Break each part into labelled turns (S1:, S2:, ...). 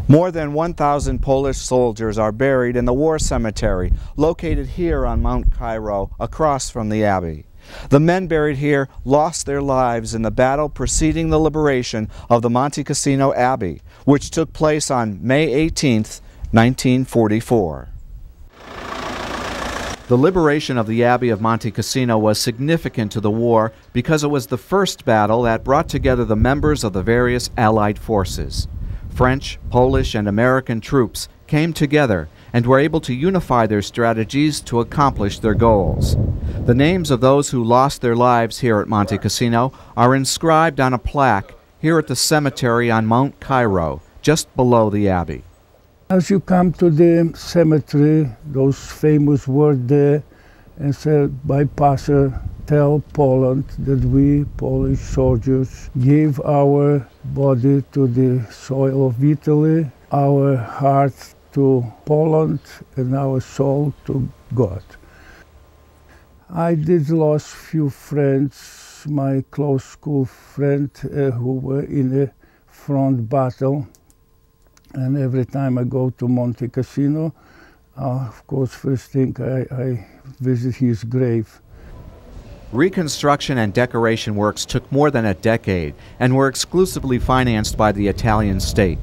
S1: More than 1,000 Polish soldiers are buried in the war cemetery located here on Mount Cairo across from the Abbey. The men buried here lost their lives in the battle preceding the liberation of the Monte Cassino Abbey, which took place on May 18, 1944. The liberation of the Abbey of Monte Cassino was significant to the war because it was the first battle that brought together the members of the various Allied forces. French, Polish, and American troops came together and were able to unify their strategies to accomplish their goals. The names of those who lost their lives here at Monte Cassino are inscribed on a plaque here at the cemetery on Mount Cairo, just below the Abbey.
S2: As you come to the cemetery, those famous words there, and said, bypasser, tell Poland that we, Polish soldiers, gave our body to the soil of Italy, our heart to Poland, and our soul to God. I did lose few friends, my close school friend who were in the front battle. And every time I go to Monte Cassino, of course, first thing I visit his grave.
S1: Reconstruction and decoration works took more than a decade and were exclusively financed by the Italian state.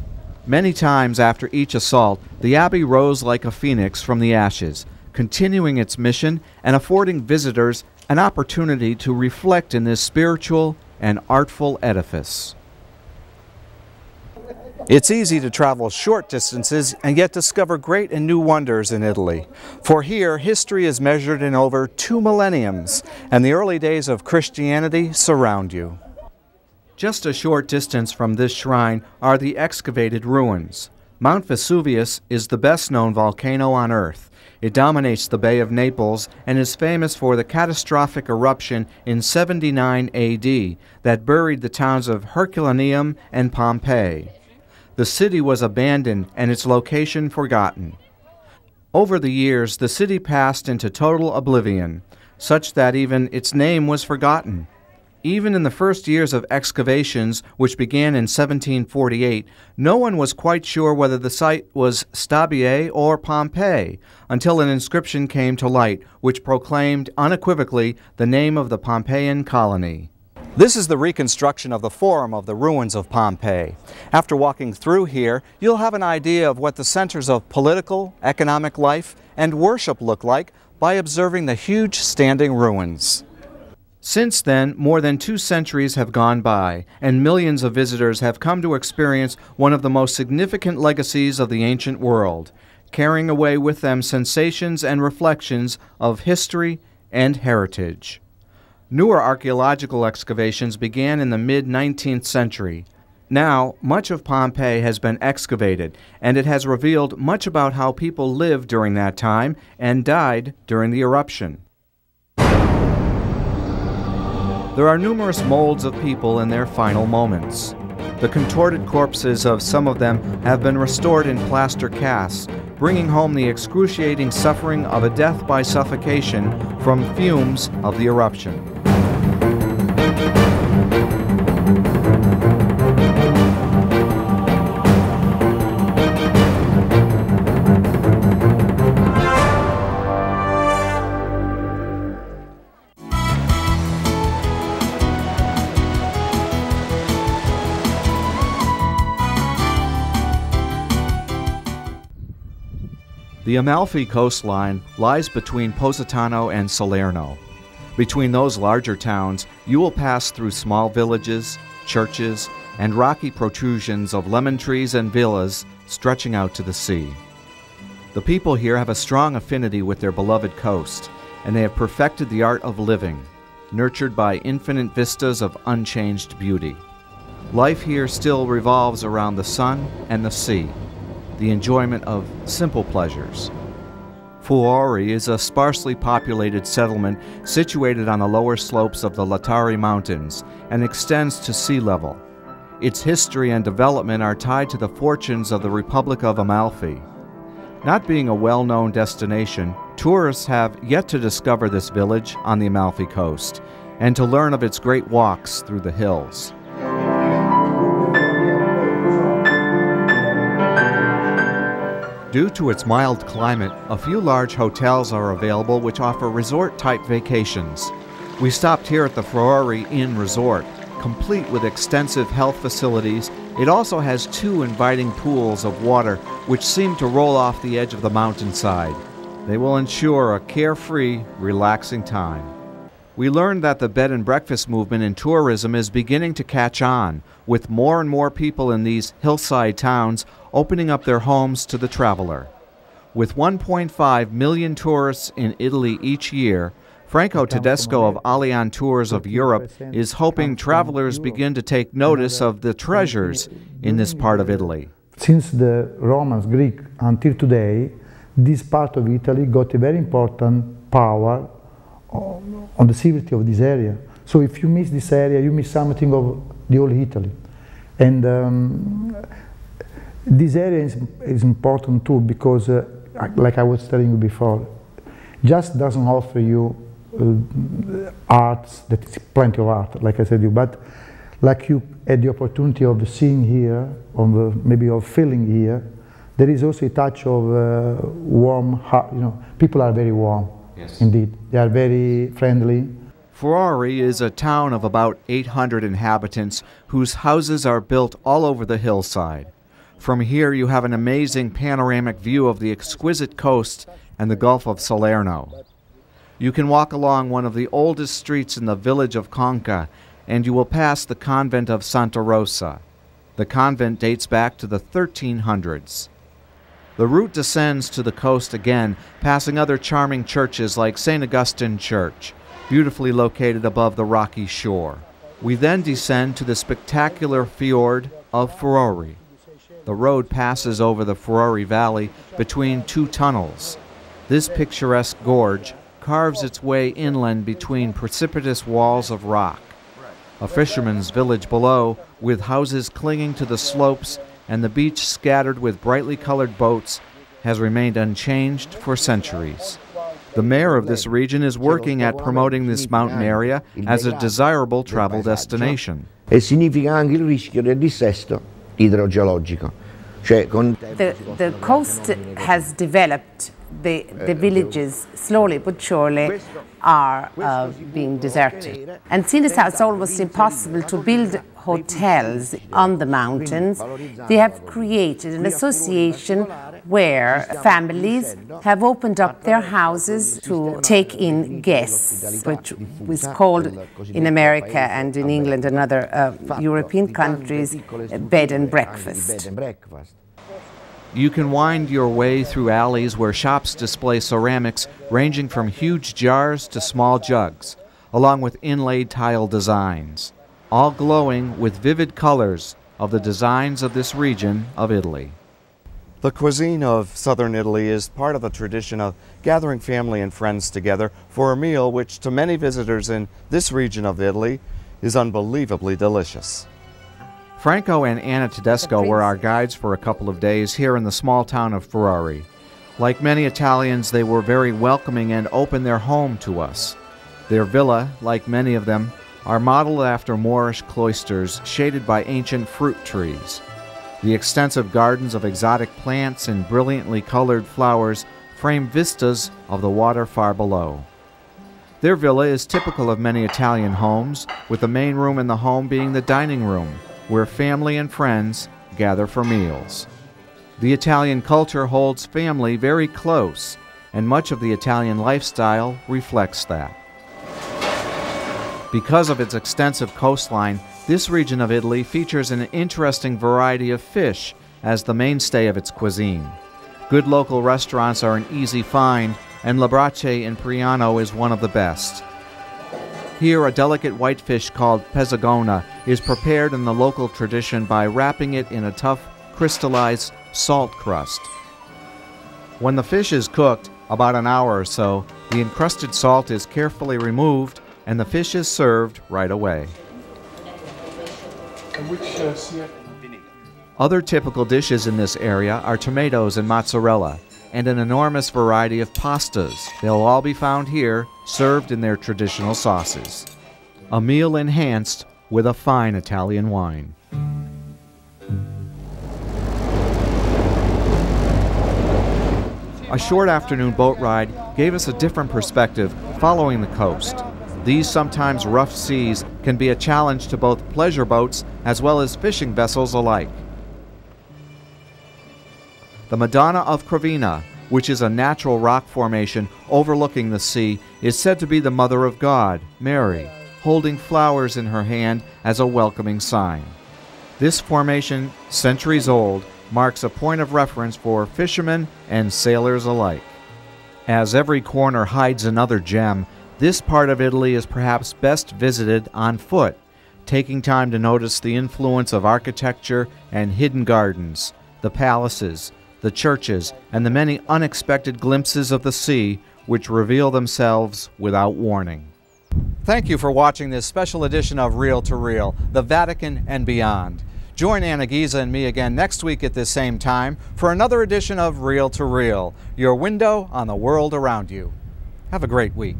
S1: Many times after each assault, the Abbey rose like a phoenix from the ashes, continuing its mission and affording visitors an opportunity to reflect in this spiritual and artful edifice. It's easy to travel short distances and yet discover great and new wonders in Italy. For here, history is measured in over 2 millenniums, and the early days of Christianity surround you. Just a short distance from this shrine are the excavated ruins. Mount Vesuvius is the best-known volcano on Earth. It dominates the Bay of Naples and is famous for the catastrophic eruption in 79 AD that buried the towns of Herculaneum and Pompeii. The city was abandoned and its location forgotten. Over the years, the city passed into total oblivion, such that even its name was forgotten. Even in the first years of excavations, which began in 1748, no one was quite sure whether the site was Stabiae or Pompeii, until an inscription came to light, which proclaimed unequivocally the name of the Pompeian colony. This is the reconstruction of the Forum of the ruins of Pompeii. After walking through here, you'll have an idea of what the centers of political, economic life, and worship look like by observing the huge standing ruins. Since then, more than 2 centuries have gone by, and millions of visitors have come to experience one of the most significant legacies of the ancient world, carrying away with them sensations and reflections of history and heritage. Newer archaeological excavations began in the mid-19th century. Now, much of Pompeii has been excavated, and it has revealed much about how people lived during that time and died during the eruption. There are numerous molds of people in their final moments. The contorted corpses of some of them have been restored in plaster casts, bringing home the excruciating suffering of a death by suffocation from fumes of the eruption. The Amalfi coastline lies between Positano and Salerno. Between those larger towns, you will pass through small villages, churches, and rocky protrusions of lemon trees and villas stretching out to the sea. The people here have a strong affinity with their beloved coast, and they have perfected the art of living, nurtured by infinite vistas of unchanged beauty. Life here still revolves around the sun and the sea, the enjoyment of simple pleasures. Fuori is a sparsely populated settlement situated on the lower slopes of the Lattari Mountains and extends to sea level. Its history and development are tied to the fortunes of the Republic of Amalfi. Not being a well-known destination, tourists have yet to discover this village on the Amalfi Coast and to learn of its great walks through the hills. Due to its mild climate, a few large hotels are available which offer resort-type vacations. We stopped here at the Friori Inn Resort. Complete with extensive health facilities, it also has 2 inviting pools of water which seem to roll off the edge of the mountainside. They will ensure a carefree, relaxing time. We learned that the bed and breakfast movement in tourism is beginning to catch on, with more and more people in these hillside towns opening up their homes to the traveler. With 1.5 million tourists in Italy each year, Franco Tedesco of Allianz Tours of Europe is hoping travelers begin to take notice of the treasures in this part of Italy.
S3: Since the Romans, Greek, until today, this part of Italy got a very important power on the civility of this area. So if you miss this area, you miss something of the whole Italy. And this area is important too because, like I was telling you before, just doesn't offer you arts, that is plenty of art, like I said you, but like you had the opportunity of seeing here, maybe of feeling here, there is also a touch of warm heart, people are very warm. Yes. Indeed, they are very friendly.
S1: Friori is a town of about 800 inhabitants whose houses are built all over the hillside. From here you have an amazing panoramic view of the exquisite coast and the Gulf of Salerno. You can walk along one of the oldest streets in the village of Conca, and you will pass the convent of Santa Rosa. The convent dates back to the 1300s. The route descends to the coast again, passing other charming churches like St. Augustine Church, beautifully located above the rocky shore. We then descend to the spectacular fjord of Friori. The road passes over the Friori Valley between 2 tunnels. This picturesque gorge carves its way inland between precipitous walls of rock. A fisherman's village below, with houses clinging to the slopes and the beach scattered with brightly colored boats, has remained unchanged for centuries. The mayor of this region is working at promoting this mountain area as a desirable travel destination.
S4: E significa anche il rischio del dissesto idrogeologico.
S5: The coast has developed. The villages, slowly but surely, are being deserted. And since it's almost impossible to build hotels on the mountains, they have created an association where families have opened up their houses to take in guests, which was called in America and in England and other European countries bed and breakfast.
S1: You can wind your way through alleys where shops display ceramics ranging from huge jars to small jugs, along with inlaid tile designs, all glowing with vivid colors of the designs of this region of Italy.
S6: The cuisine of southern Italy is part of the tradition of gathering family and friends together for a meal which to many visitors in this region of Italy is unbelievably delicious.
S1: Franco and Anna Tedesco were our guides for a couple of days here in the small town of Friori. Like many Italians, they were very welcoming and opened their home to us. Their villa, like many of them, are modeled after Moorish cloisters shaded by ancient fruit trees. The extensive gardens of exotic plants and brilliantly colored flowers frame vistas of the water far below. Their villa is typical of many Italian homes, with the main room in the home being the dining room, where family and friends gather for meals. The Italian culture holds family very close, and much of the Italian lifestyle reflects that. Because of its extensive coastline, this region of Italy features an interesting variety of fish as the mainstay of its cuisine. Good local restaurants are an easy find, and La Brace in Priano is one of the best. Here, a delicate white fish called pezzagona is prepared in the local tradition by wrapping it in a tough, crystallized salt crust. When the fish is cooked, about an hour or so, the encrusted salt is carefully removed and the fish is served right away. Other typical dishes in this area are tomatoes and mozzarella, and an enormous variety of pastas. They'll all be found here, served in their traditional sauces. A meal enhanced with a fine Italian wine. A short afternoon boat ride gave us a different perspective following the coast. These sometimes rough seas can be a challenge to both pleasure boats as well as fishing vessels alike. The Madonna of Crovina, which is a natural rock formation overlooking the sea, is said to be the Mother of God, Mary, holding flowers in her hand as a welcoming sign. This formation, centuries old, marks a point of reference for fishermen and sailors alike. As every corner hides another gem, this part of Italy is perhaps best visited on foot, taking time to notice the influence of architecture and hidden gardens, the palaces, the churches, and the many unexpected glimpses of the sea which reveal themselves without warning. Thank you for watching this special edition of Reel to Reel, the Vatican and beyond. Join Anna Giza and me again next week at this same time for another edition of Reel to Reel, your window on the world around you. Have a great week.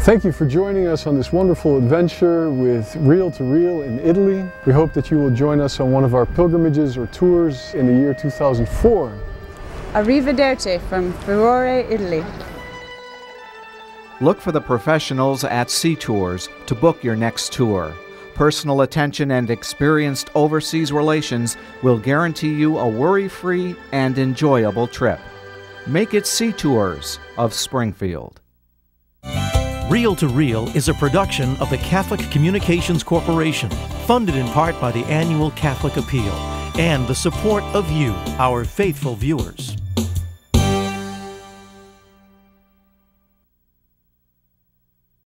S7: Thank you for joining us on this wonderful adventure with Reel to Reel in Italy. We hope that you will join us on one of our pilgrimages or tours in the year 2004.
S8: Arrivederci from Furore, Italy.
S1: Look for the professionals at Sea Tours to book your next tour. Personal attention and experienced overseas relations will guarantee you a worry-free and enjoyable trip. Make it Sea Tours of Springfield.
S9: Reel to Reel is a production of the Catholic Communications Corporation, funded in part by the annual Catholic Appeal and the support of you, our faithful viewers.